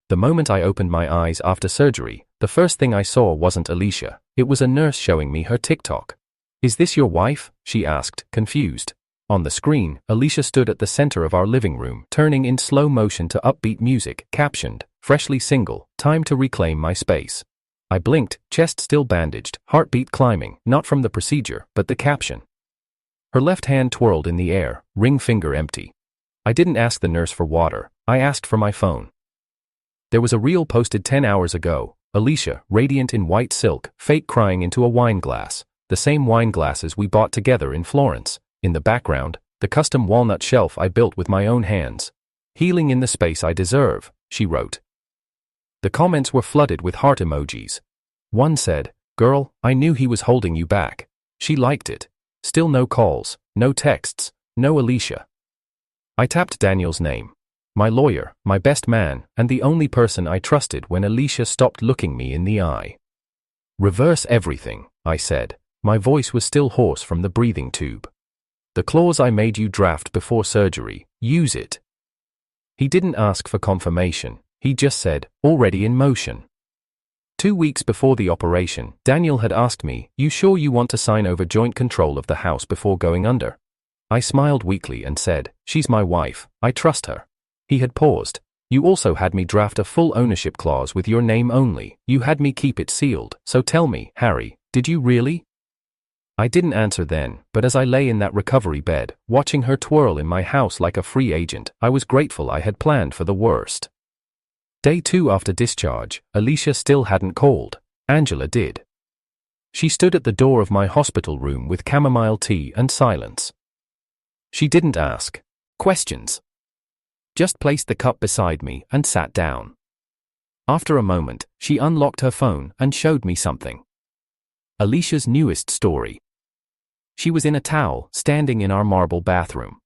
The moment I opened my eyes after surgery, the first thing I saw wasn't Alicia. It was a nurse showing me her TikTok. "Is this your wife?" she asked, confused. On the screen, Alicia stood at the center of our living room, turning in slow motion to upbeat music, captioned, "Freshly single, time to reclaim my space." I blinked, chest still bandaged, heartbeat climbing, not from the procedure, but the caption. Her left hand twirled in the air, ring finger empty. I didn't ask the nurse for water, I asked for my phone. There was a reel posted 10 hours ago, Alicia, radiant in white silk, fake crying into a wine glass, the same wine glasses we bought together in Florence. In the background, the custom walnut shelf I built with my own hands. "Healing in the space I deserve," she wrote. The comments were flooded with heart emojis. One said, "Girl, I knew he was holding you back." She liked it. Still no calls, no texts, no Alicia. I tapped Daniel's name. My lawyer, my best man, and the only person I trusted when Alicia stopped looking me in the eye. "Reverse everything," I said. My voice was still hoarse from the breathing tube. "The clause I made you draft before surgery, use it." He didn't ask for confirmation, he just said, "Already in motion." 2 weeks before the operation, Daniel had asked me, "You sure you want to sign over joint control of the house before going under?" I smiled weakly and said, "She's my wife, I trust her." He had paused. "You also had me draft a full ownership clause with your name only, you had me keep it sealed, so tell me, Harry, did you really?" I didn't answer then, but as I lay in that recovery bed, watching her twirl in my house like a free agent, I was grateful I had planned for the worst. Day 2 after discharge, Alicia still hadn't called. Angela did. She stood at the door of my hospital room with chamomile tea and silence. She didn't ask questions. Just placed the cup beside me and sat down. After a moment, she unlocked her phone and showed me something. Alicia's newest story. She was in a towel, standing in our marble bathroom.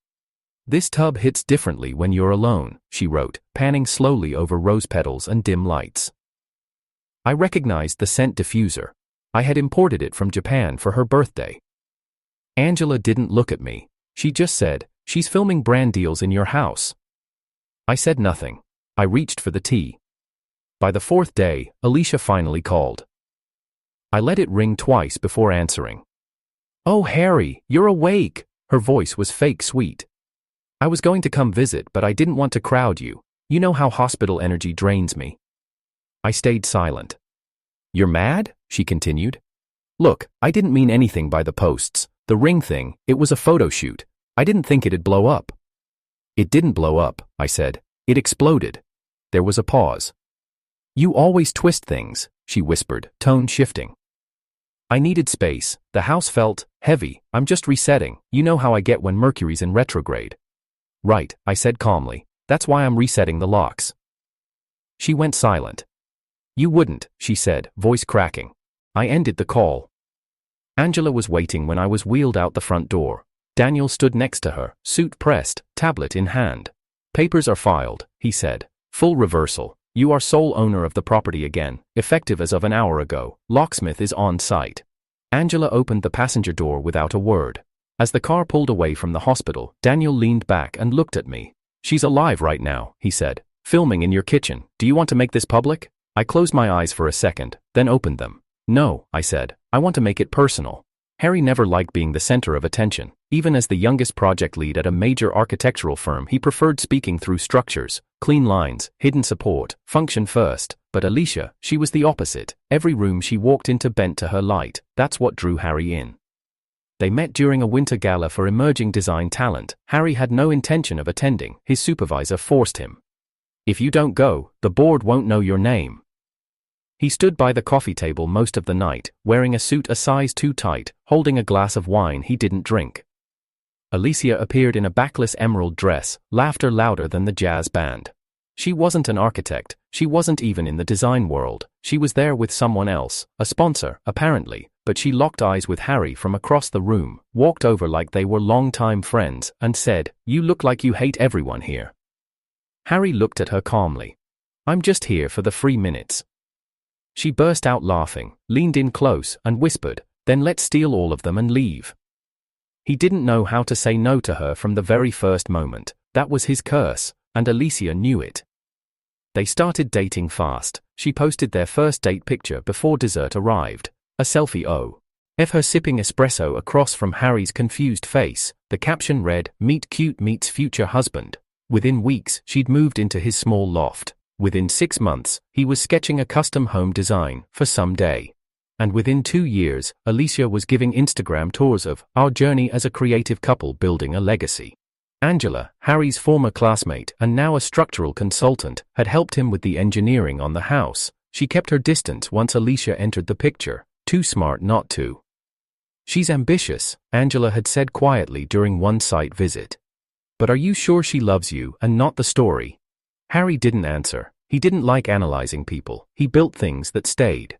"This tub hits differently when you're alone," she wrote, panning slowly over rose petals and dim lights. I recognized the scent diffuser. I had imported it from Japan for her birthday. Angela didn't look at me. She just said, "She's filming brand deals in your house." I said nothing. I reached for the tea. By the 4th day, Alicia finally called. I let it ring twice before answering. "Oh, Harry, you're awake." Her voice was fake sweet. "I was going to come visit, but I didn't want to crowd you. You know how hospital energy drains me." I stayed silent. "You're mad?" she continued. "Look, I didn't mean anything by the posts. The ring thing, it was a photo shoot. I didn't think it'd blow up." "It didn't blow up," I said. "It exploded." There was a pause. "You always twist things," she whispered, tone shifting. I needed space. The house felt heavy. "I'm just resetting. You know how I get when Mercury's in retrograde." "Right," I said calmly. "That's why I'm resetting the locks." She went silent. "You wouldn't," she said, voice cracking. I ended the call. Angela was waiting when I was wheeled out the front door. Daniel stood next to her, suit pressed, tablet in hand. "Papers are filed," he said. "Full reversal. You are sole owner of the property again, effective as of an hour ago. Locksmith is on site." Angela opened the passenger door without a word. As the car pulled away from the hospital, Daniel leaned back and looked at me. "She's alive right now," he said. "Filming in your kitchen. Do you want to make this public?" I closed my eyes for a second, then opened them. "No," I said. "I want to make it personal." Harry never liked being the center of attention. Even as the youngest project lead at a major architectural firm, he preferred speaking through structures, clean lines, hidden support, function first. But Alicia, she was the opposite. Every room she walked into bent to her light. That's what drew Harry in. They met during a winter gala for emerging design talent. Harry had no intention of attending. His supervisor forced him. "If you don't go, the board won't know your name." He stood by the coffee table most of the night, wearing a suit a size too tight, holding a glass of wine he didn't drink. Alicia appeared in a backless emerald dress, laughter louder than the jazz band. She wasn't an architect, she wasn't even in the design world, she was there with someone else, a sponsor, apparently, but she locked eyes with Harry from across the room, walked over like they were long-time friends, and said, "You look like you hate everyone here." Harry looked at her calmly. "I'm just here for the free minutes." She burst out laughing, leaned in close, and whispered, "Then let's steal all of them and leave." He didn't know how to say no to her from the very first moment. That was his curse, and Alicia knew it. They started dating fast. She posted their first date picture before dessert arrived. A selfie of her sipping espresso across from Harry's confused face. The caption read, "Meet cute meets future husband." Within weeks, she'd moved into his small loft. Within 6 months, he was sketching a custom home design for someday. And within 2 years, Alicia was giving Instagram tours of our journey as a creative couple building a legacy. Angela, Harry's former classmate and now a structural consultant, had helped him with the engineering on the house. She kept her distance once Alicia entered the picture. Too smart not to. "She's ambitious," Angela had said quietly during one site visit. "But are you sure she loves you and not the story?" Harry didn't answer. He didn't like analyzing people. He built things that stayed.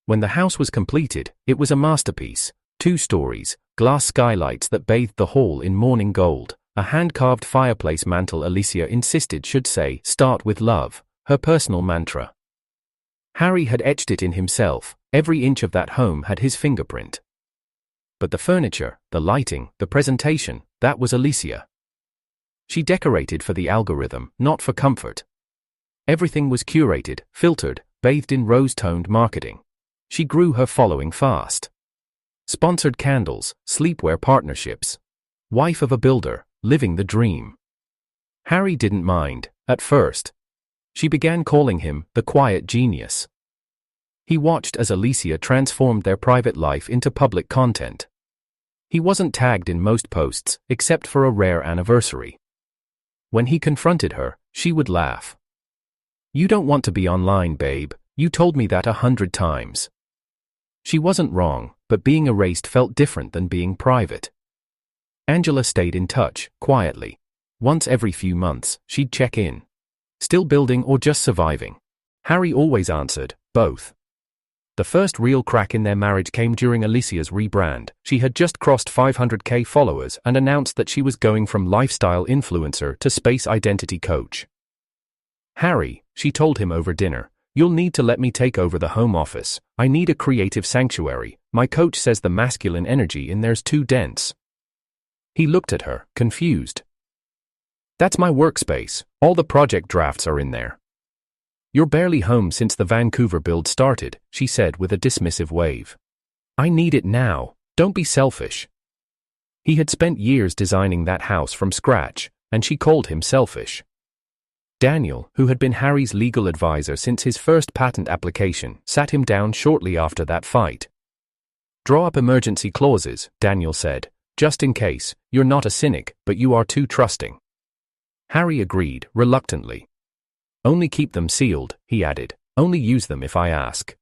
When the house was completed, it was a masterpiece. 2 stories, glass skylights that bathed the hall in morning gold, a hand-carved fireplace mantel Alicia insisted should say, "Start with love," her personal mantra. Harry had etched it in himself. Every inch of that home had his fingerprint. But the furniture, the lighting, the presentation, that was Alicia. She decorated for the algorithm, not for comfort. Everything was curated, filtered, bathed in rose-toned marketing. She grew her following fast. Sponsored candles, sleepwear partnerships. Wife of a builder, living the dream. Harry didn't mind, at first. She began calling him the quiet genius. He watched as Alicia transformed their private life into public content. He wasn't tagged in most posts, except for a rare anniversary. When he confronted her, she would laugh. "You don't want to be online, babe. You told me that 100 times." She wasn't wrong, but being erased felt different than being private. Angela stayed in touch, quietly. Once every few months, she'd check in. Still building or just surviving? Harry always answered, both. The first real crack in their marriage came during Alicia's rebrand. She had just crossed 500K followers and announced that she was going from lifestyle influencer to space identity coach. "Harry," she told him over dinner, "you'll need to let me take over the home office. I need a creative sanctuary. My coach says the masculine energy in there's too dense." He looked at her, confused. "That's my workspace. All the project drafts are in there." "You're barely home since the Vancouver build started," she said with a dismissive wave. "I need it now. Don't be selfish." He had spent years designing that house from scratch, and she called him selfish. Daniel, who had been Harry's legal advisor since his first patent application, sat him down shortly after that fight. "Draw up emergency clauses," Daniel said, "just in case. You're not a cynic, but you are too trusting." Harry agreed, reluctantly. "Only keep them sealed," he added. "Only use them if I ask."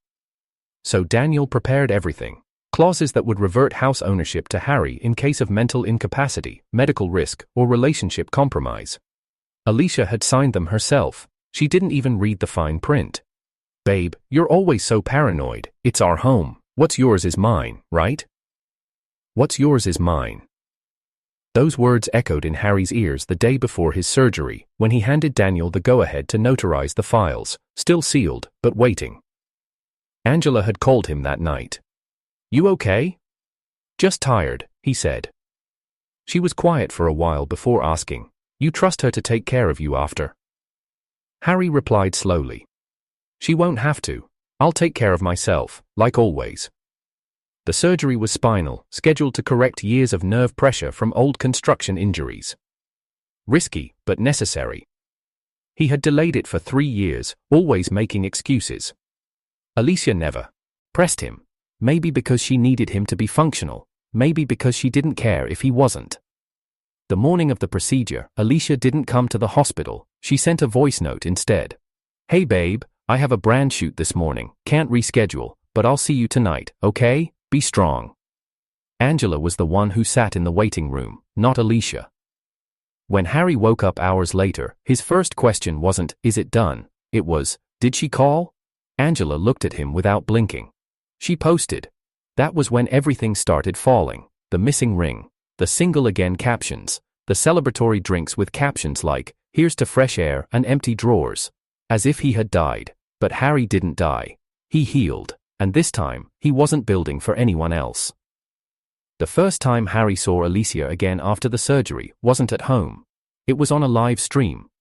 So Daniel prepared everything. Clauses that would revert house ownership to Harry in case of mental incapacity, medical risk, or relationship compromise. Alicia had signed them herself. She didn't even read the fine print. "Babe, you're always so paranoid. It's our home. What's yours is mine, right? What's yours is mine." Those words echoed in Harry's ears the day before his surgery, when he handed Daniel the go-ahead to notarize the files, still sealed, but waiting. Angela had called him that night. "You okay?" "Just tired," he said. She was quiet for a while before asking, "You trust her to take care of you after?" Harry replied slowly. "She won't have to. I'll take care of myself, like always." The surgery was spinal, scheduled to correct years of nerve pressure from old construction injuries. Risky, but necessary. He had delayed it for 3 years, always making excuses. Alicia never pressed him. Maybe because she needed him to be functional, maybe because she didn't care if he wasn't. The morning of the procedure, Alicia didn't come to the hospital. She sent a voice note instead. "Hey babe, I have a brand shoot this morning, can't reschedule, but I'll see you tonight, okay? Be strong." Angela was the one who sat in the waiting room, not Alicia. When Harry woke up hours later, his first question wasn't, "Is it done?" It was, "Did she call?" Angela looked at him without blinking. She posted. That was when everything started falling. The missing ring, the single again captions, the celebratory drinks with captions like, "Here's to fresh air and empty drawers." As if he had died. But Harry didn't die. He healed. And this time, he wasn't building for anyone else. The first time Harry saw Alicia again after the surgery wasn't at home. It was on a live stream.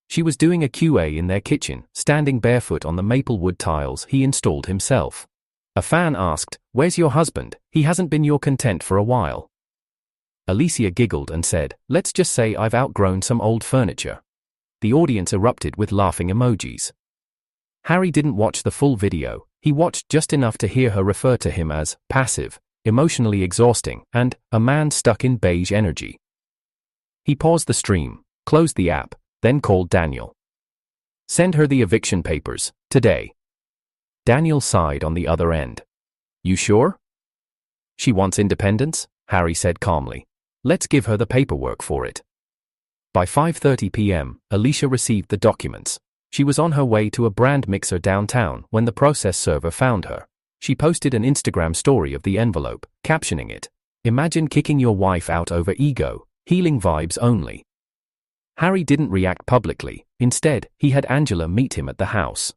She was doing a QA in their kitchen, standing barefoot on the maple wood tiles he installed himself. A fan asked, "Where's your husband? He hasn't been your content for a while." Alicia giggled and said, "Let's just say I've outgrown some old furniture." The audience erupted with laughing emojis. Harry didn't watch the full video. He watched just enough to hear her refer to him as passive, emotionally exhausting, and a man stuck in beige energy. He paused the stream, closed the app, then called Daniel. "Send her the eviction papers, today." Daniel sighed on the other end. "You sure?" "She wants independence," Harry said calmly. "Let's give her the paperwork for it." By 5:30 p.m., Alicia received the documents. She was on her way to a brand mixer downtown when the process server found her. She posted an Instagram story of the envelope, captioning it, "Imagine kicking your wife out over ego, healing vibes only." Harry didn't react publicly. Instead, he had Angela meet him at the house.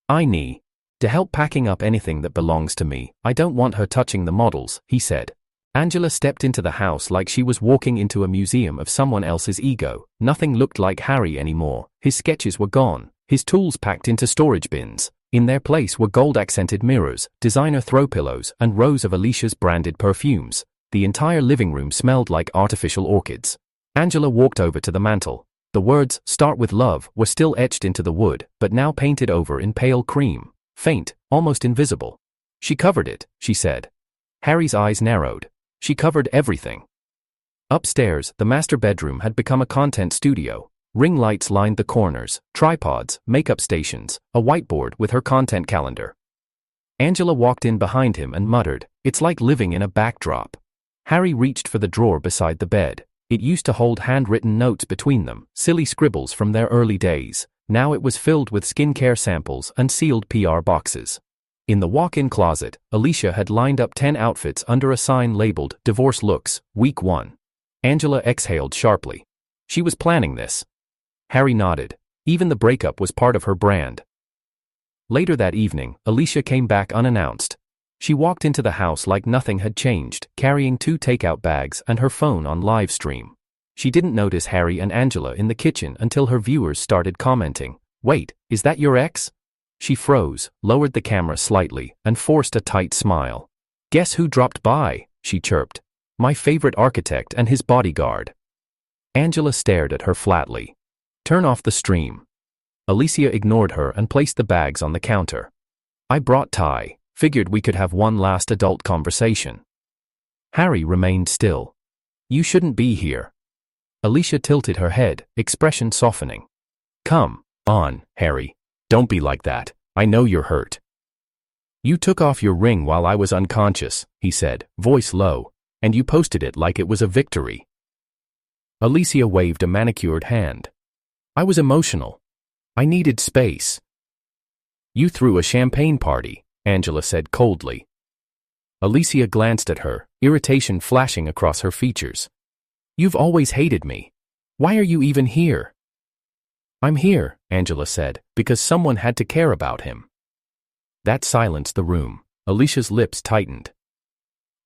"I need to help packing up anything that belongs to me. I don't want her touching the models," he said. Angela stepped into the house like she was walking into a museum of someone else's ego. Nothing looked like Harry anymore. His sketches were gone, his tools packed into storage bins. In their place were gold-accented mirrors, designer throw pillows, and rows of Alicia's branded perfumes. The entire living room smelled like artificial orchids. Angela walked over to the mantel. The words, "Start with love," were still etched into the wood, but now painted over in pale cream. Faint, almost invisible. "She covered it," she said. Harry's eyes narrowed. She covered everything. Upstairs, the master bedroom had become a content studio. Ring lights lined the corners, tripods, makeup stations, a whiteboard with her content calendar. Angela walked in behind him and muttered, "It's like living in a backdrop." Harry reached for the drawer beside the bed. It used to hold handwritten notes between them, silly scribbles from their early days. Now it was filled with skincare samples and sealed PR boxes. In the walk-in closet, Alicia had lined up 10 outfits under a sign labeled, "Divorce Looks, Week 1. Angela exhaled sharply. She was planning this. Harry nodded. Even the breakup was part of her brand. Later that evening, Alicia came back unannounced. She walked into the house like nothing had changed, carrying 2 takeout bags and her phone on livestream. She didn't notice Harry and Angela in the kitchen until her viewers started commenting, "Wait, is that your ex?" She froze, lowered the camera slightly, and forced a tight smile. "Guess who dropped by?" she chirped. "My favorite architect and his bodyguard." Angela stared at her flatly. "Turn off the stream." Alicia ignored her and placed the bags on the counter. "I brought Ty. Figured we could have one last adult conversation." Harry remained still. "You shouldn't be here." Alicia tilted her head, expression softening. "Come on, Harry. Don't be like that. I know you're hurt." "You took off your ring while I was unconscious," he said, voice low, "and you posted it like it was a victory." Alicia waved a manicured hand. "I was emotional. I needed space." "You threw a champagne party," Angela said coldly. Alicia glanced at her, irritation flashing across her features. "You've always hated me. Why are you even here?" "I'm here," Angela said, "because someone had to care about him." That silenced the room. Alicia's lips tightened.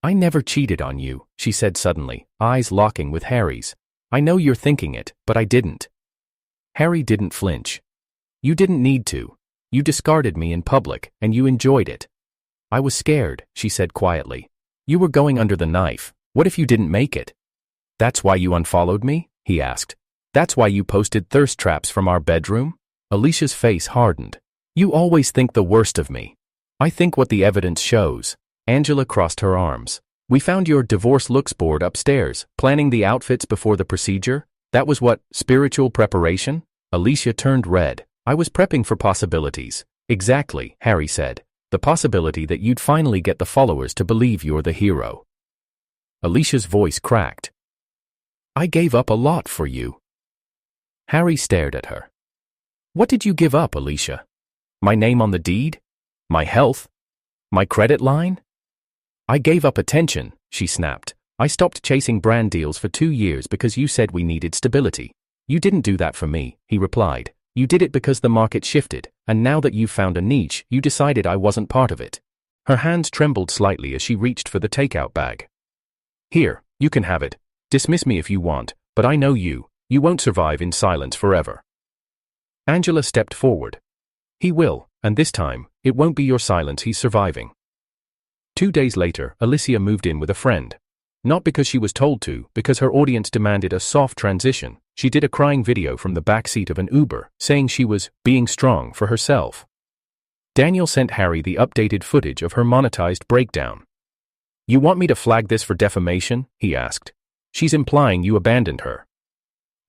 "I never cheated on you," she said suddenly, eyes locking with Harry's. "I know you're thinking it, but I didn't." Harry didn't flinch. "You didn't need to. You discarded me in public, and you enjoyed it." "I was scared," she said quietly. "You were going under the knife. What if you didn't make it?" "That's why you unfollowed me?" he asked. "That's why you posted thirst traps from our bedroom?" Alicia's face hardened. "You always think the worst of me." "I think what the evidence shows." Angela crossed her arms. "We found your divorce looks board upstairs, planning the outfits before the procedure. That was what, spiritual preparation?" Alicia turned red. "I was prepping for possibilities." "Exactly," Harry said. "The possibility that you'd finally get the followers to believe you're the hero." Alicia's voice cracked. "I gave up a lot for you." Harry stared at her. "What did you give up, Alicia? My name on the deed? My health? My credit line?" "I gave up attention," she snapped. "I stopped chasing brand deals for 2 years because you said we needed stability." "You didn't do that for me," he replied. "You did it because the market shifted, and now that you've found a niche, you decided I wasn't part of it." Her hands trembled slightly as she reached for the takeout bag. "Here, you can have it. Dismiss me if you want, but I know you. You won't survive in silence forever." Angela stepped forward. He will, and this time, it won't be your silence he's surviving. 2 days later, Alicia moved in with a friend. Not because she was told to, because her audience demanded a soft transition. She did a crying video from the backseat of an Uber, saying she was being strong for herself. Daniel sent Harry the updated footage of her monetized breakdown. "You want me to flag this for defamation?" he asked. "She's implying you abandoned her."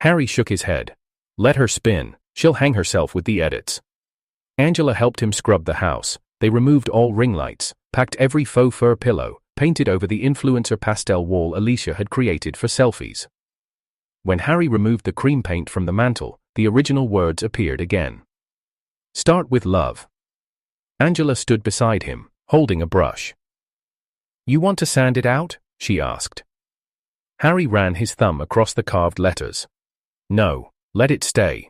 Harry shook his head. "Let her spin. She'll hang herself with the edits." Angela helped him scrub the house. They removed all ring lights, packed every faux fur pillow, painted over the influencer pastel wall Alicia had created for selfies. When Harry removed the cream paint from the mantle, the original words appeared again. "Start with love." Angela stood beside him, holding a brush. "You want to sand it out?" she asked. Harry ran his thumb across the carved letters. "No, let it stay."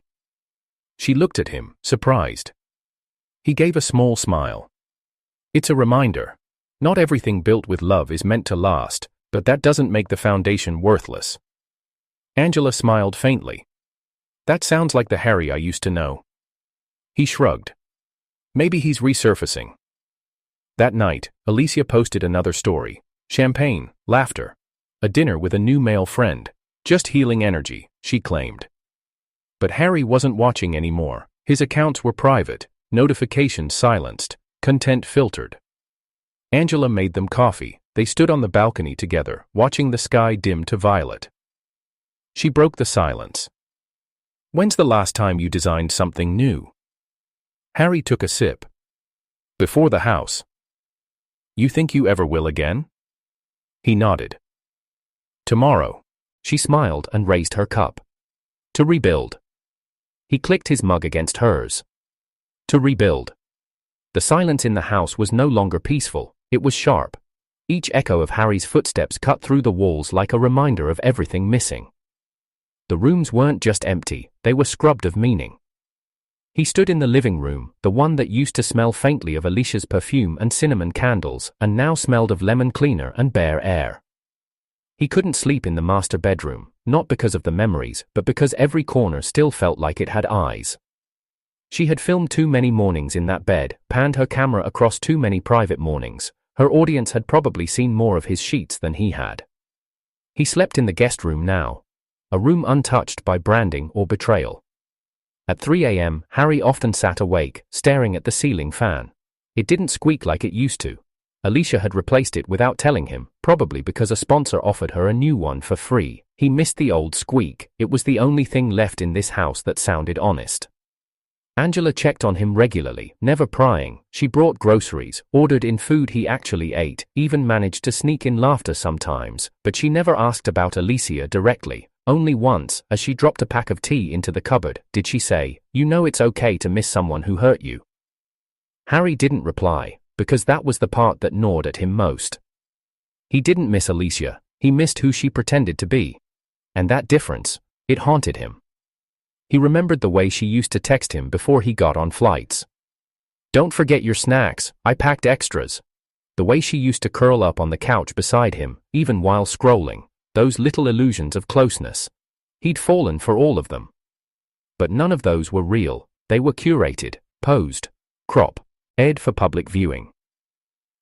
She looked at him, surprised. He gave a small smile. "It's a reminder. Not everything built with love is meant to last, but that doesn't make the foundation worthless." Angela smiled faintly. "That sounds like the Harry I used to know." He shrugged. "Maybe he's resurfacing." That night, Alicia posted another story. Champagne, laughter. A dinner with a new male friend. Just healing energy, she claimed. But Harry wasn't watching anymore. His accounts were private, notifications silenced, content filtered. Angela made them coffee. They stood on the balcony together, watching the sky dim to violet. She broke the silence. "When's the last time you designed something new?" Harry took a sip. "Before the house." "You think you ever will again?" He nodded. "Tomorrow." She smiled and raised her cup. "To rebuild." He clicked his mug against hers. "To rebuild." The silence in the house was no longer peaceful, it was sharp. Each echo of Harry's footsteps cut through the walls like a reminder of everything missing. The rooms weren't just empty, they were scrubbed of meaning. He stood in the living room, the one that used to smell faintly of Alicia's perfume and cinnamon candles, and now smelled of lemon cleaner and bare air. He couldn't sleep in the master bedroom, not because of the memories, but because every corner still felt like it had eyes. She had filmed too many mornings in that bed, panned her camera across too many private mornings. Her audience had probably seen more of his sheets than he had. He slept in the guest room now. A room untouched by branding or betrayal. At 3 a.m., Harry often sat awake, staring at the ceiling fan. It didn't squeak like it used to. Alicia had replaced it without telling him, probably because a sponsor offered her a new one for free. He missed the old squeak. It was the only thing left in this house that sounded honest. Angela checked on him regularly, never prying. She brought groceries, ordered in food he actually ate, even managed to sneak in laughter sometimes, but she never asked about Alicia directly. Only once, as she dropped a pack of tea into the cupboard, did she say, "You know it's okay to miss someone who hurt you." Harry didn't reply, because that was the part that gnawed at him most. He didn't miss Alicia, he missed who she pretended to be. And that difference, it haunted him. He remembered the way she used to text him before he got on flights. "Don't forget your snacks, I packed extras." The way she used to curl up on the couch beside him, even while scrolling. Those little illusions of closeness. He'd fallen for all of them. But none of those were real, they were curated, posed, cropped for public viewing.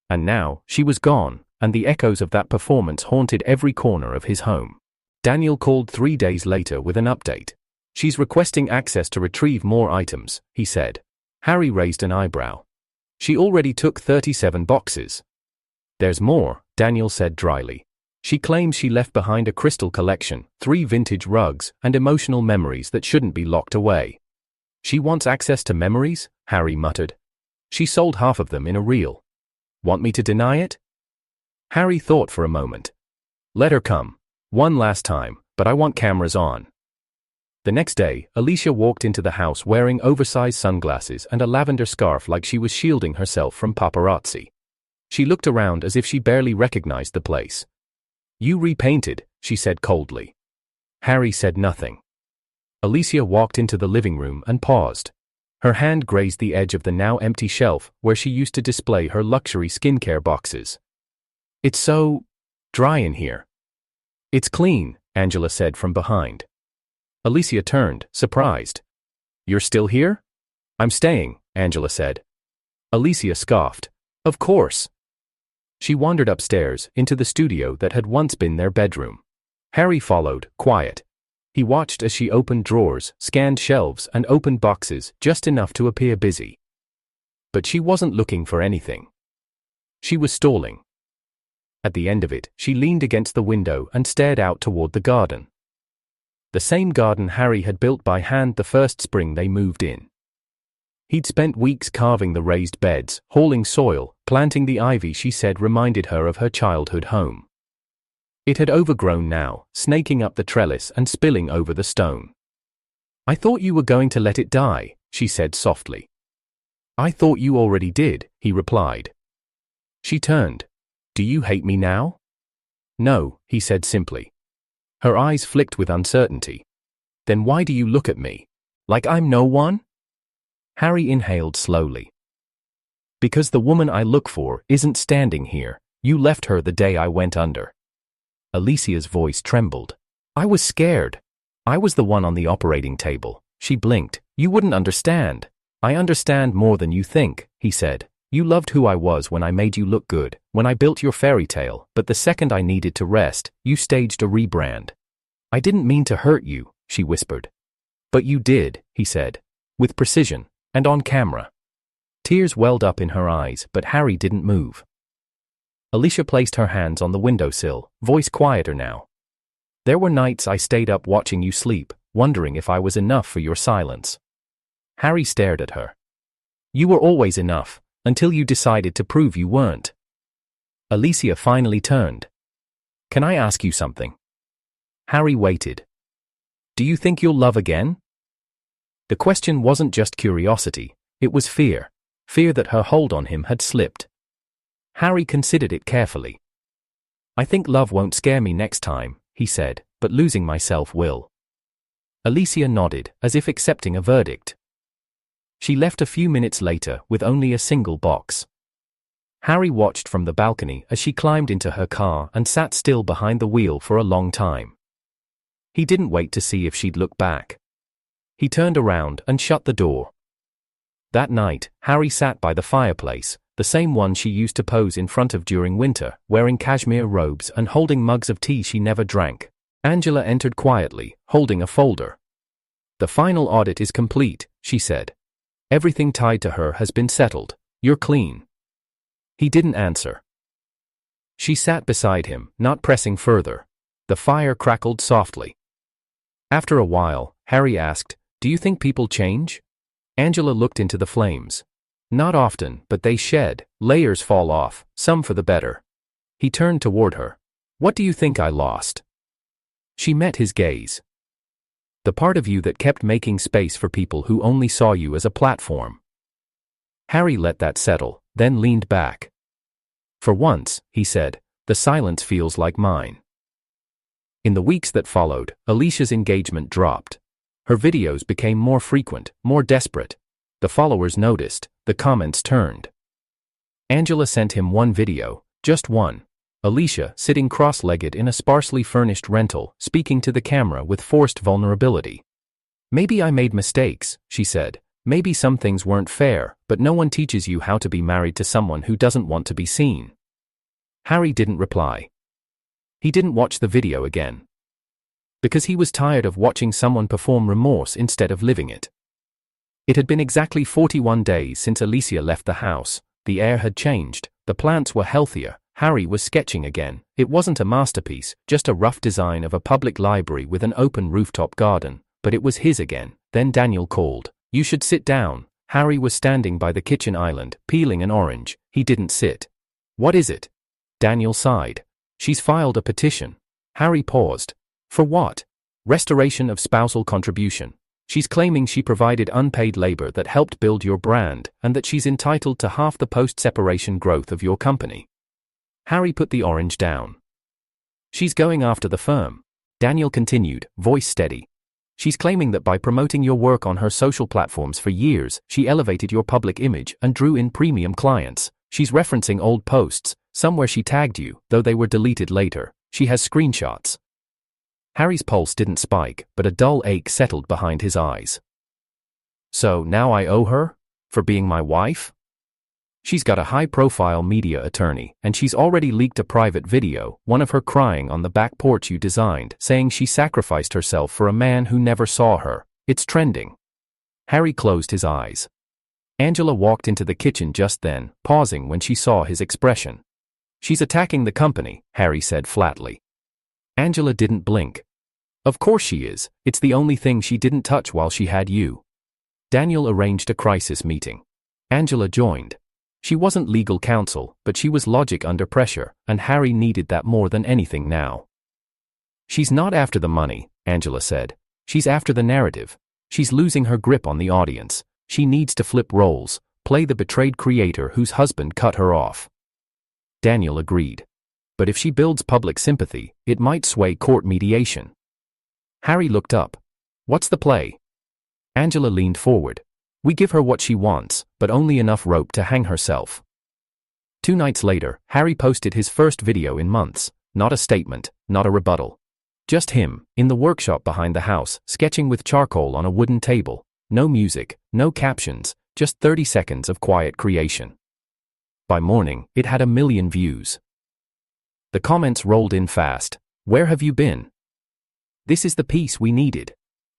And now, she was gone, and the echoes of that performance haunted every corner of his home. Daniel called 3 days later with an update. "She's requesting access to retrieve more items," he said. Harry raised an eyebrow. "She already took 37 boxes." "There's more," Daniel said dryly. "She claims she left behind a crystal collection, 3 vintage rugs, and emotional memories that shouldn't be locked away." "She wants access to memories?" Harry muttered. "She sold half of them in a reel. Want me to deny it?" Harry thought for a moment. "Let her come. One last time, but I want cameras on." The next day, Alicia walked into the house wearing oversized sunglasses and a lavender scarf like she was shielding herself from paparazzi. She looked around as if she barely recognized the place. "You repainted," she said coldly. Harry said nothing. Alicia walked into the living room and paused. Her hand grazed the edge of the now empty shelf where she used to display her luxury skincare boxes. "It's so dry in here." "It's clean," Angela said from behind. Alicia turned, surprised. You're still here? I'm staying, Angela said. Alicia scoffed. Of course. She wandered upstairs, into the studio that had once been their bedroom. Harry followed, quiet. He watched as she opened drawers, scanned shelves, and opened boxes, just enough to appear busy. But she wasn't looking for anything. She was stalling. At the end of it, she leaned against the window and stared out toward the garden. The same garden Harry had built by hand the first spring they moved in. He'd spent weeks carving the raised beds, hauling soil, planting the ivy she said reminded her of her childhood home. It had overgrown now, snaking up the trellis and spilling over the stone. I thought you were going to let it die, she said softly. I thought you already did, he replied. She turned. Do you hate me now? No, he said simply. Her eyes flicked with uncertainty. Then why do you look at me? Like I'm no one? Harry inhaled slowly. Because the woman I look for isn't standing here. You left her the day I went under. Alicia's voice trembled. I was scared. I was the one on the operating table. She blinked. You wouldn't understand. I understand more than you think, he said. You loved who I was when I made you look good, when I built your fairy tale, but the second I needed to rest, you staged a rebrand. I didn't mean to hurt you, she whispered. But you did, he said. With precision, and on camera. Tears welled up in her eyes, but Harry didn't move. Alicia placed her hands on the windowsill, voice quieter now. There were nights I stayed up watching you sleep, wondering if I was enough for your silence. Harry stared at her. You were always enough, until you decided to prove you weren't. Alicia finally turned. Can I ask you something? Harry waited. Do you think you'll love again? The question wasn't just curiosity, it was fear. Fear that her hold on him had slipped. Harry considered it carefully. I think love won't scare me next time, he said, but losing myself will. Alicia nodded, as if accepting a verdict. She left a few minutes later with only a single box. Harry watched from the balcony as she climbed into her car and sat still behind the wheel for a long time. He didn't wait to see if she'd look back. He turned around and shut the door. That night, Harry sat by the fireplace, the same one she used to pose in front of during winter, wearing cashmere robes and holding mugs of tea she never drank. Angela entered quietly, holding a folder. The final audit is complete, she said. Everything tied to her has been settled. You're clean. He didn't answer. She sat beside him, not pressing further. The fire crackled softly. After a while, Harry asked, Do you think people change? Angela looked into the flames. Not often, but they shed, layers fall off, some for the better. He turned toward her. What do you think I lost? She met his gaze. The part of you that kept making space for people who only saw you as a platform. Harry let that settle, then leaned back. For once, he said, the silence feels like mine. In the weeks that followed, Alicia's engagement dropped. Her videos became more frequent, more desperate. The followers noticed, the comments turned. Angela sent him one video, just one. Alicia, sitting cross-legged in a sparsely furnished rental, speaking to the camera with forced vulnerability. Maybe I made mistakes, she said. Maybe some things weren't fair, but no one teaches you how to be married to someone who doesn't want to be seen. Harry didn't reply. He didn't watch the video again. Because he was tired of watching someone perform remorse instead of living it. It had been exactly 41 days since Alicia left the house. The air had changed, the plants were healthier. Harry was sketching again. It wasn't a masterpiece, just a rough design of a public library with an open rooftop garden, but it was his again. Then Daniel called. You should sit down. Harry was standing by the kitchen island, peeling an orange. He didn't sit. What is it? Daniel sighed. She's filed a petition. Harry paused. For what? Restoration of spousal contribution. She's claiming she provided unpaid labor that helped build your brand, and that she's entitled to half the post-separation growth of your company. Harry put the orange down. She's going after the firm. Daniel continued, voice steady. She's claiming that by promoting your work on her social platforms for years, she elevated your public image and drew in premium clients. She's referencing old posts, some where she tagged you, though they were deleted later. She has screenshots. Harry's pulse didn't spike, but a dull ache settled behind his eyes. So now I owe her? For being my wife? She's got a high-profile media attorney, and she's already leaked a private video, one of her crying on the back porch you designed, saying she sacrificed herself for a man who never saw her. It's trending. Harry closed his eyes. Angela walked into the kitchen just then, pausing when she saw his expression. She's attacking the company, Harry said flatly. Angela didn't blink. Of course she is, it's the only thing she didn't touch while she had you. Daniel arranged a crisis meeting. Angela joined. She wasn't legal counsel, but she was logic under pressure, and Harry needed that more than anything now. She's not after the money, Angela said. She's after the narrative. She's losing her grip on the audience. She needs to flip roles, play the betrayed creator whose husband cut her off. Daniel agreed. But if she builds public sympathy, it might sway court mediation. Harry looked up. What's the play? Angela leaned forward. We give her what she wants, but only enough rope to hang herself. 2 nights later, Harry posted his first video in months. Not a statement, not a rebuttal. Just him, in the workshop behind the house, sketching with charcoal on a wooden table. No music, no captions, just 30 seconds of quiet creation. By morning, it had 1 million views. The comments rolled in fast. Where have you been? This is the piece we needed.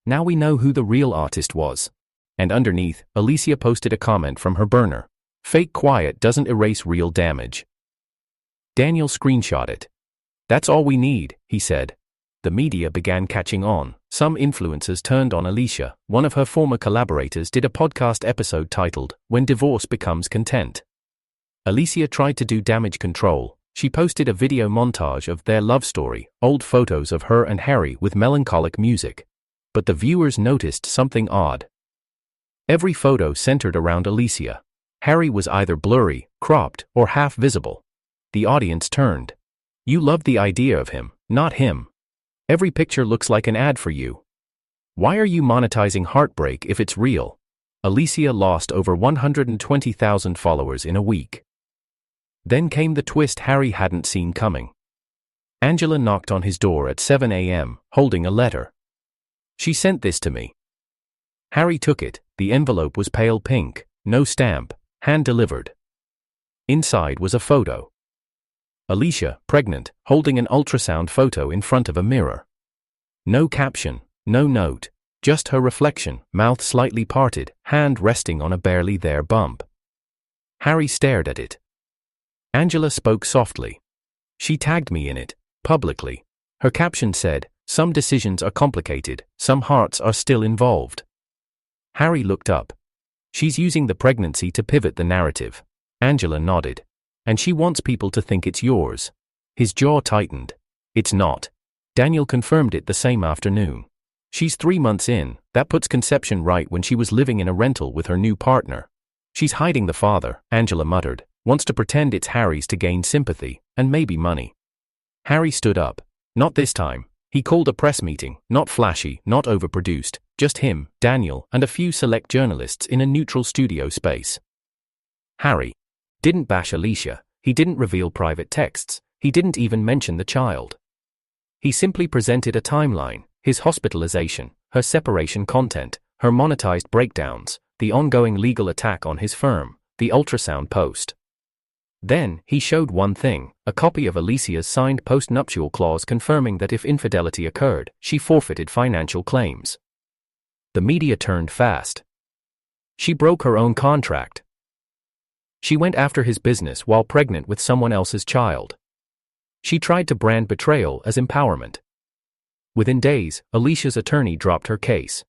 Now we know who the real artist was. And underneath, Alicia posted a comment from her burner. Fake quiet doesn't erase real damage. Daniel screenshot it. That's all we need, he said. The media began catching on. Some influencers turned on Alicia. One of her former collaborators did a podcast episode titled, When Divorce Becomes Content. Alicia tried to do damage control. She posted a video montage of their love story, old photos of her and Harry with melancholic music. But the viewers noticed something odd. Every photo centered around Alicia. Harry was either blurry, cropped, or half visible. The audience turned. You loved the idea of him, not him. Every picture looks like an ad for you. Why are you monetizing heartbreak if it's real? Alicia lost over 120,000 followers in a week. Then came the twist Harry hadn't seen coming. Angela knocked on his door at 7 a.m., holding a letter. She sent this to me. Harry took it. The envelope was pale pink, no stamp, hand-delivered. Inside was a photo. Alicia, pregnant, holding an ultrasound photo in front of a mirror. No caption, no note, just her reflection, mouth slightly parted, hand resting on a barely there bump. Harry stared at it. Angela spoke softly. She tagged me in it, publicly. Her caption said, some decisions are complicated, some hearts are still involved. Harry looked up. She's using the pregnancy to pivot the narrative. Angela nodded. And she wants people to think it's yours. His jaw tightened. It's not. Daniel confirmed it the same afternoon. She's 3 months in, that puts conception right when she was living in a rental with her new partner. She's hiding the father, Angela muttered, wants to pretend it's Harry's to gain sympathy, and maybe money. Harry stood up. Not this time. He called a press meeting, not flashy, not overproduced, just him, Daniel, and a few select journalists in a neutral studio space. Harry didn't bash Alicia, he didn't reveal private texts, he didn't even mention the child. He simply presented a timeline, his hospitalization, her separation content, her monetized breakdowns, the ongoing legal attack on his firm, the ultrasound post. Then, he showed one thing, a copy of Alicia's signed post-nuptial clause confirming that if infidelity occurred, she forfeited financial claims. The media turned fast. She broke her own contract. She went after his business while pregnant with someone else's child. She tried to brand betrayal as empowerment. Within days, Alicia's attorney dropped her case.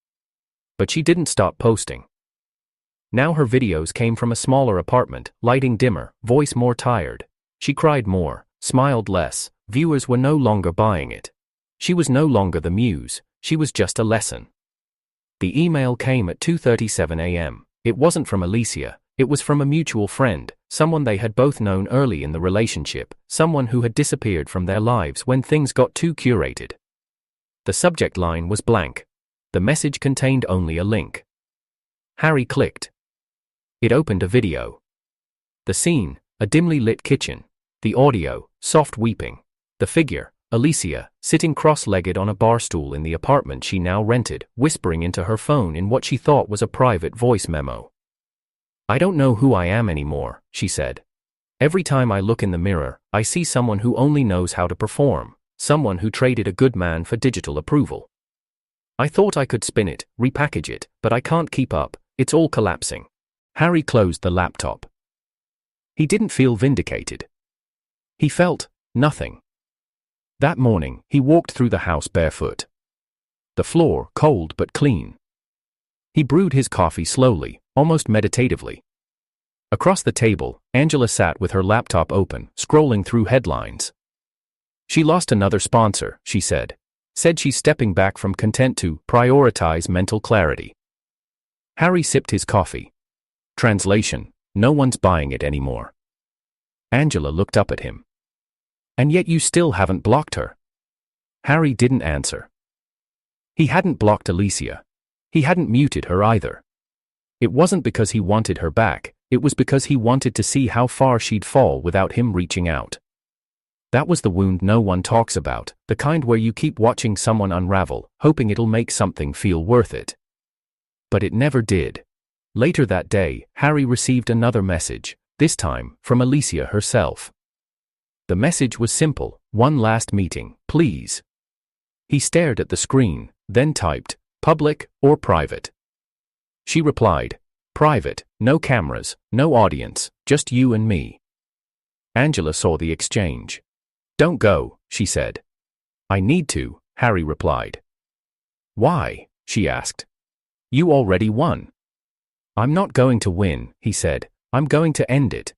But she didn't stop posting. Now her videos came from a smaller apartment, lighting dimmer, voice more tired. She cried more, smiled less, viewers were no longer buying it. She was no longer the muse, she was just a lesson. The email came at 2:37 a.m. It wasn't from Alicia, it was from a mutual friend, someone they had both known early in the relationship, someone who had disappeared from their lives when things got too curated. The subject line was blank. The message contained only a link. Harry clicked. It opened a video. The scene, a dimly lit kitchen. The audio, soft weeping. The figure, Alicia, sitting cross-legged on a bar stool in the apartment she now rented, whispering into her phone in what she thought was a private voice memo. "I don't know who I am anymore," she said. "Every time I look in the mirror, I see someone who only knows how to perform, someone who traded a good man for digital approval. I thought I could spin it, repackage it, but I can't keep up, it's all collapsing." Harry closed the laptop. He didn't feel vindicated. He felt nothing. That morning, he walked through the house barefoot. The floor, cold but clean. He brewed his coffee slowly, almost meditatively. Across the table, Angela sat with her laptop open, scrolling through headlines. "She lost another sponsor," she said. Said she's stepping back from content to prioritize mental clarity. Harry sipped his coffee. Translation: no one's buying it anymore. Angela looked up at him. "And yet you still haven't blocked her." Harry didn't answer. He hadn't blocked Alicia. He hadn't muted her either. It wasn't because he wanted her back, it was because he wanted to see how far she'd fall without him reaching out. That was the wound no one talks about, the kind where you keep watching someone unravel, hoping it'll make something feel worth it. But it never did. Later that day, Harry received another message, this time from Alicia herself. The message was simple: "One last meeting, please." He stared at the screen, then typed, "Public or private?" She replied, "Private, no cameras, no audience, just you and me." Angela saw the exchange. "Don't go," she said. "I need to," Harry replied. "Why?" she asked. "You already won." "I'm not going to win," he said. "I'm going to end it."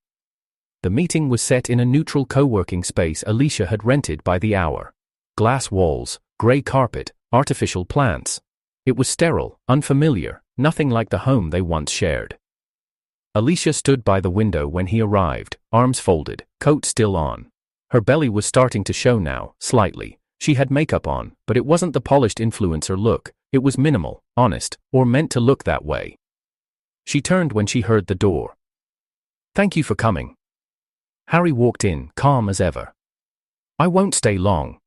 The meeting was set in a neutral co-working space Alicia had rented by the hour. Glass walls, grey carpet, artificial plants. It was sterile, unfamiliar, nothing like the home they once shared. Alicia stood by the window when he arrived, arms folded, coat still on. Her belly was starting to show now, slightly. She had makeup on, but it wasn't the polished influencer look, it was minimal, honest, or meant to look that way. She turned when she heard the door. "Thank you for coming." Harry walked in, calm as ever. "I won't stay long."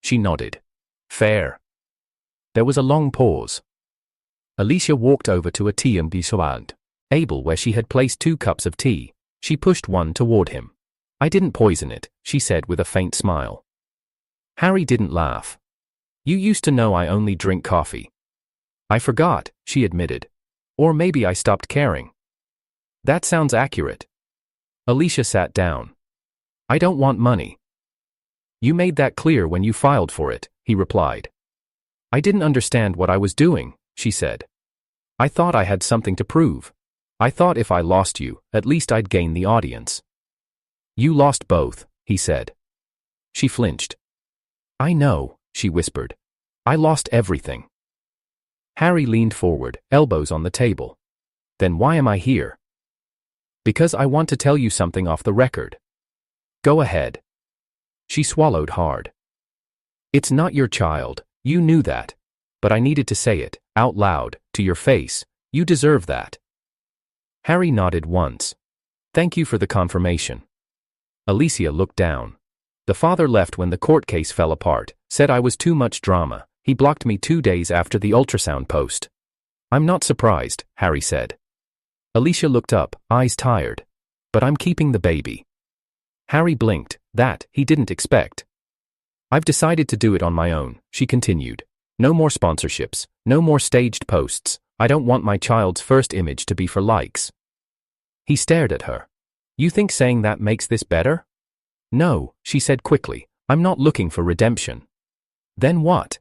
She nodded. "Fair." There was a long pause. Alicia walked over to a tea and facade table where she had placed 2 cups of tea. She pushed one toward him. "I didn't poison it," she said with a faint smile. Harry didn't laugh. "You used to know I only drink coffee." "I forgot," she admitted. "Or maybe I stopped caring." "That sounds accurate." Alicia sat down. "I don't want money." "You made that clear when you filed for it," he replied. "I didn't understand what I was doing," she said. "I thought I had something to prove. I thought if I lost you, at least I'd gain the audience." "You lost both," he said. She flinched. "I know," she whispered. "I lost everything." Harry leaned forward, elbows on the table. "Then why am I here?" "Because I want to tell you something off the record." "Go ahead." She swallowed hard. "It's not your child, you knew that. But I needed to say it, out loud, to your face. You deserve that." Harry nodded once. "Thank you for the confirmation." Alicia looked down. "The father left when the court case fell apart, said I was too much drama. He blocked me 2 days after the ultrasound post." "I'm not surprised," Harry said. Alicia looked up, eyes tired. "But I'm keeping the baby." Harry blinked, that he didn't expect. "I've decided to do it on my own," she continued. "No more sponsorships, no more staged posts. I don't want my child's first image to be for likes." He stared at her. "You think saying that makes this better?" "No," she said quickly. "I'm not looking for redemption." "Then what?"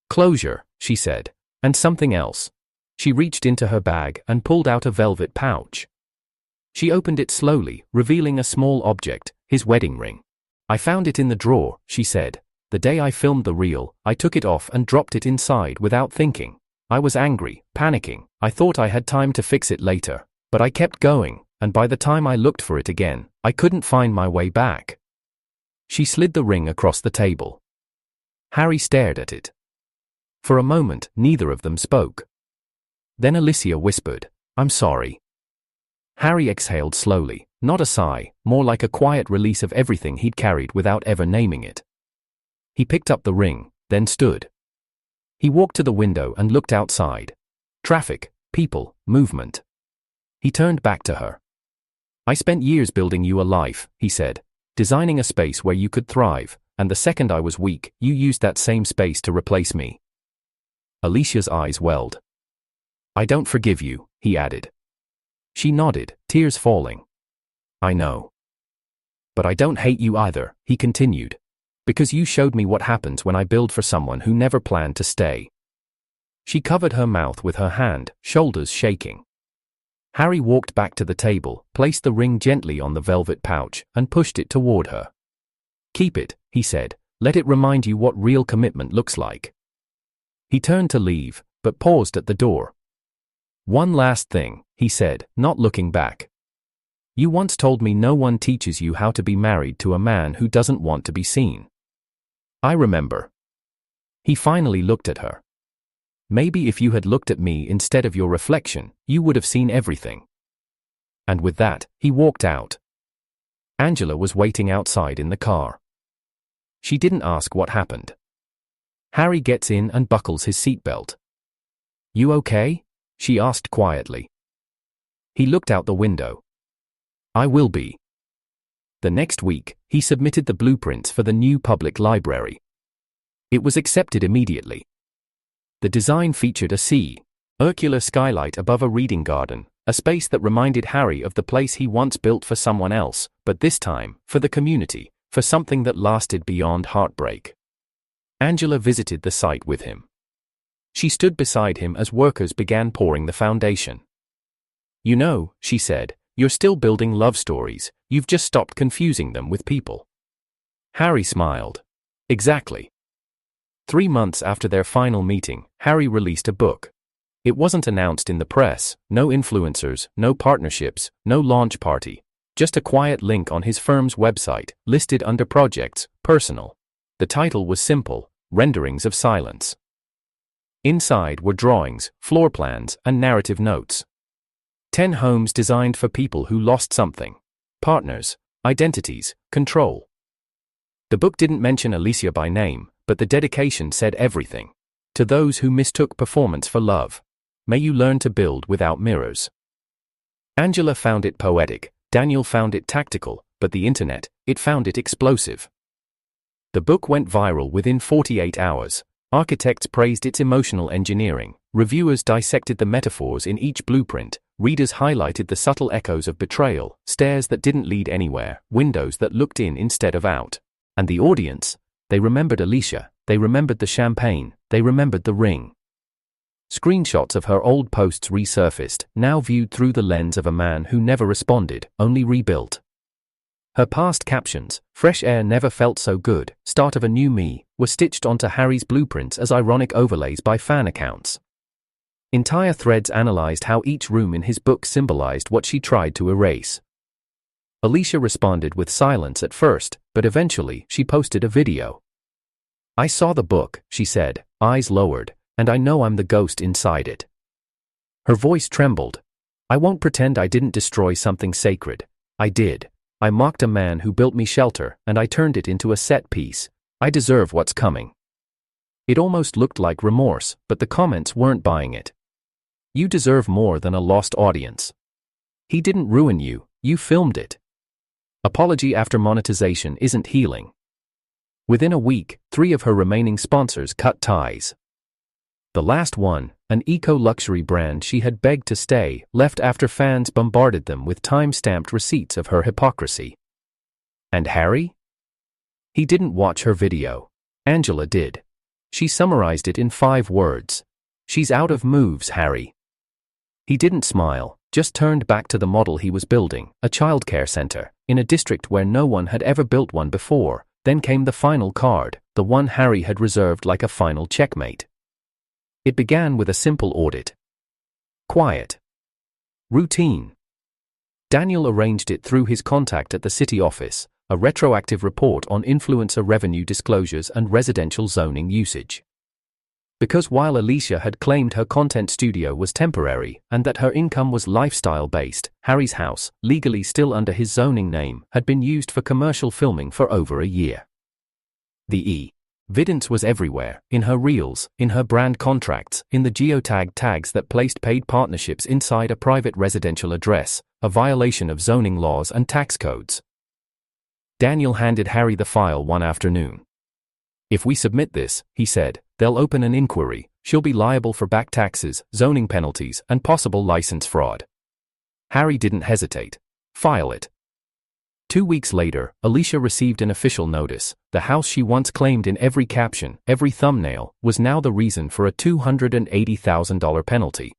"Closure," she said. "And something else." She reached into her bag and pulled out a velvet pouch. She opened it slowly, revealing a small object, his wedding ring. "I found it in the drawer," she said. "The day I filmed the reel, I took it off and dropped it inside without thinking. I was angry, panicking. I thought I had time to fix it later. But I kept going, and by the time I looked for it again, I couldn't find my way back." She slid the ring across the table. Harry stared at it. For a moment, neither of them spoke. Then Alicia whispered, "I'm sorry." Harry exhaled slowly, not a sigh, more like a quiet release of everything he'd carried without ever naming it. He picked up the ring, then stood. He walked to the window and looked outside. Traffic, people, movement. He turned back to her. I spent years building you a life, he said, designing a space where you could thrive, and the second I was weak, you used that same space to replace me. Alicia's eyes welled. I don't forgive you, he added. She nodded, tears falling. I know. But I don't hate you either, he continued. Because you showed me what happens when I build for someone who never planned to stay. She covered her mouth with her hand, shoulders shaking. Harry walked back to the table, placed the ring gently on the velvet pouch, and pushed it toward her. Keep it, he said. Let it remind you what real commitment looks like. He turned to leave, but paused at the door. One last thing, he said, not looking back. You once told me no one teaches you how to be married to a man who doesn't want to be seen. I remember. He finally looked at her. Maybe if you had looked at me instead of your reflection, you would have seen everything. And with that, he walked out. Angela was waiting outside in the car. She didn't ask what happened. Harry gets in and buckles his seatbelt. You okay? She asked quietly. He looked out the window. I will be. The next week, he submitted the blueprints for the new public library. It was accepted immediately. The design featured a circular skylight above a reading garden, a space that reminded Harry of the place he once built for someone else, but this time, for the community, for something that lasted beyond heartbreak. Angela visited the site with him. She stood beside him as workers began pouring the foundation. You know, she said, you're still building love stories, you've just stopped confusing them with people. Harry smiled. Exactly. 3 months after their final meeting, Harry released a book. It wasn't announced in the press, no influencers, no partnerships, no launch party. Just a quiet link on his firm's website, listed under projects, personal. The title was simple, Renderings of Silence. Inside were drawings, floor plans, and narrative notes. 10 homes designed for people who lost something. Partners, identities, control. The book didn't mention Alicia by name, but the dedication said everything. To those who mistook performance for love. May you learn to build without mirrors. Angela found it poetic, Daniel found it tactical, but the internet, it found it explosive. The book went viral within 48 hours. Architects praised its emotional engineering, reviewers dissected the metaphors in each blueprint, readers highlighted the subtle echoes of betrayal, stairs that didn't lead anywhere, windows that looked in instead of out. And the audience? They remembered Alicia, they remembered the champagne, they remembered the ring. Screenshots of her old posts resurfaced, now viewed through the lens of a man who never responded, only rebuilt. Her past captions, fresh air never felt so good, start of a new me, were stitched onto Harry's blueprints as ironic overlays by fan accounts. Entire threads analyzed how each room in his book symbolized what she tried to erase. Alicia responded with silence at first, but eventually she posted a video. I saw the book, she said, eyes lowered, and I know I'm the ghost inside it. Her voice trembled. I won't pretend I didn't destroy something sacred. I did. I mocked a man who built me shelter, and I turned it into a set piece. I deserve what's coming. It almost looked like remorse, but the comments weren't buying it. You deserve more than a lost audience. He didn't ruin you, you filmed it. Apology after monetization isn't healing. Within a week, 3 of her remaining sponsors cut ties. The last one, an eco-luxury brand she had begged to stay, left after fans bombarded them with time-stamped receipts of her hypocrisy. And Harry? He didn't watch her video. Angela did. She summarized it in 5 words. She's out of moves, Harry. He didn't smile, just turned back to the model he was building, a childcare center, in a district where no one had ever built one before. Then came the final card, the one Harry had reserved like a final checkmate. It began with a simple audit. Quiet. Routine. Daniel arranged it through his contact at the city office, a retroactive report on influencer revenue disclosures and residential zoning usage. Because while Alicia had claimed her content studio was temporary and that her income was lifestyle-based, Harry's house, legally still under his zoning name, had been used for commercial filming for over a year. The Vidence was everywhere, in her reels, in her brand contracts, in the geotag tags that placed paid partnerships inside a private residential address, a violation of zoning laws and tax codes. Daniel handed Harry the file one afternoon. "If we submit this," he said, "they'll open an inquiry. She'll be liable for back taxes, zoning penalties, and possible license fraud." Harry didn't hesitate. "File it." 2 weeks later, Alicia received an official notice. The house she once claimed in every caption, every thumbnail, was now the reason for a $280,000 penalty.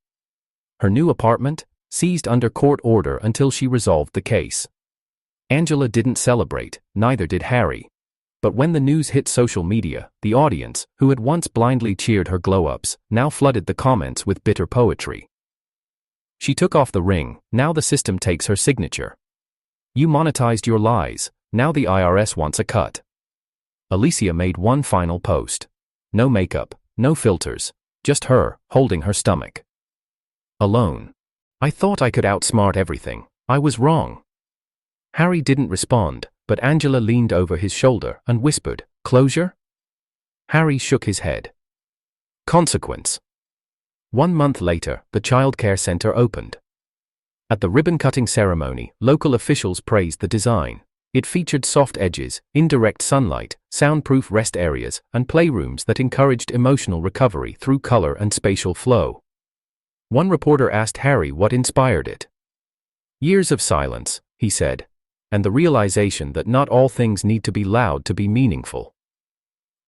Her new apartment? Seized under court order until she resolved the case. Angela didn't celebrate, neither did Harry. But when the news hit social media, the audience, who had once blindly cheered her glow-ups, now flooded the comments with bitter poetry. "She took off the ring, now the system takes her signature. You monetized your lies, now the IRS wants a cut." Alicia made one final post. No makeup, no filters, just her, holding her stomach. "Alone. I thought I could outsmart everything. I was wrong." Harry didn't respond, but Angela leaned over his shoulder and whispered, "Closure?" Harry shook his head. "Consequence." 1 month later, the childcare center opened. At the ribbon-cutting ceremony, local officials praised the design. It featured soft edges, indirect sunlight, soundproof rest areas, and playrooms that encouraged emotional recovery through color and spatial flow. One reporter asked Harry what inspired it. "Years of silence," he said, "and the realization that not all things need to be loud to be meaningful."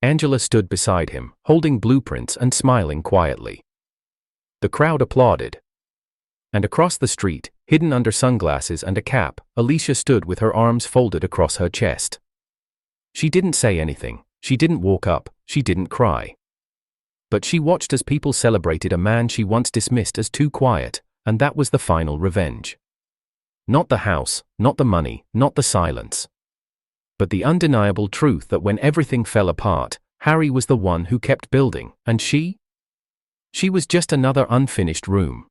Angela stood beside him, holding blueprints and smiling quietly. The crowd applauded. And across the street, hidden under sunglasses and a cap, Alicia stood with her arms folded across her chest. She didn't say anything, she didn't walk up, she didn't cry. But she watched as people celebrated a man she once dismissed as too quiet, and that was the final revenge. Not the house, not the money, not the silence. But the undeniable truth that when everything fell apart, Harry was the one who kept building, and she? She was just another unfinished room.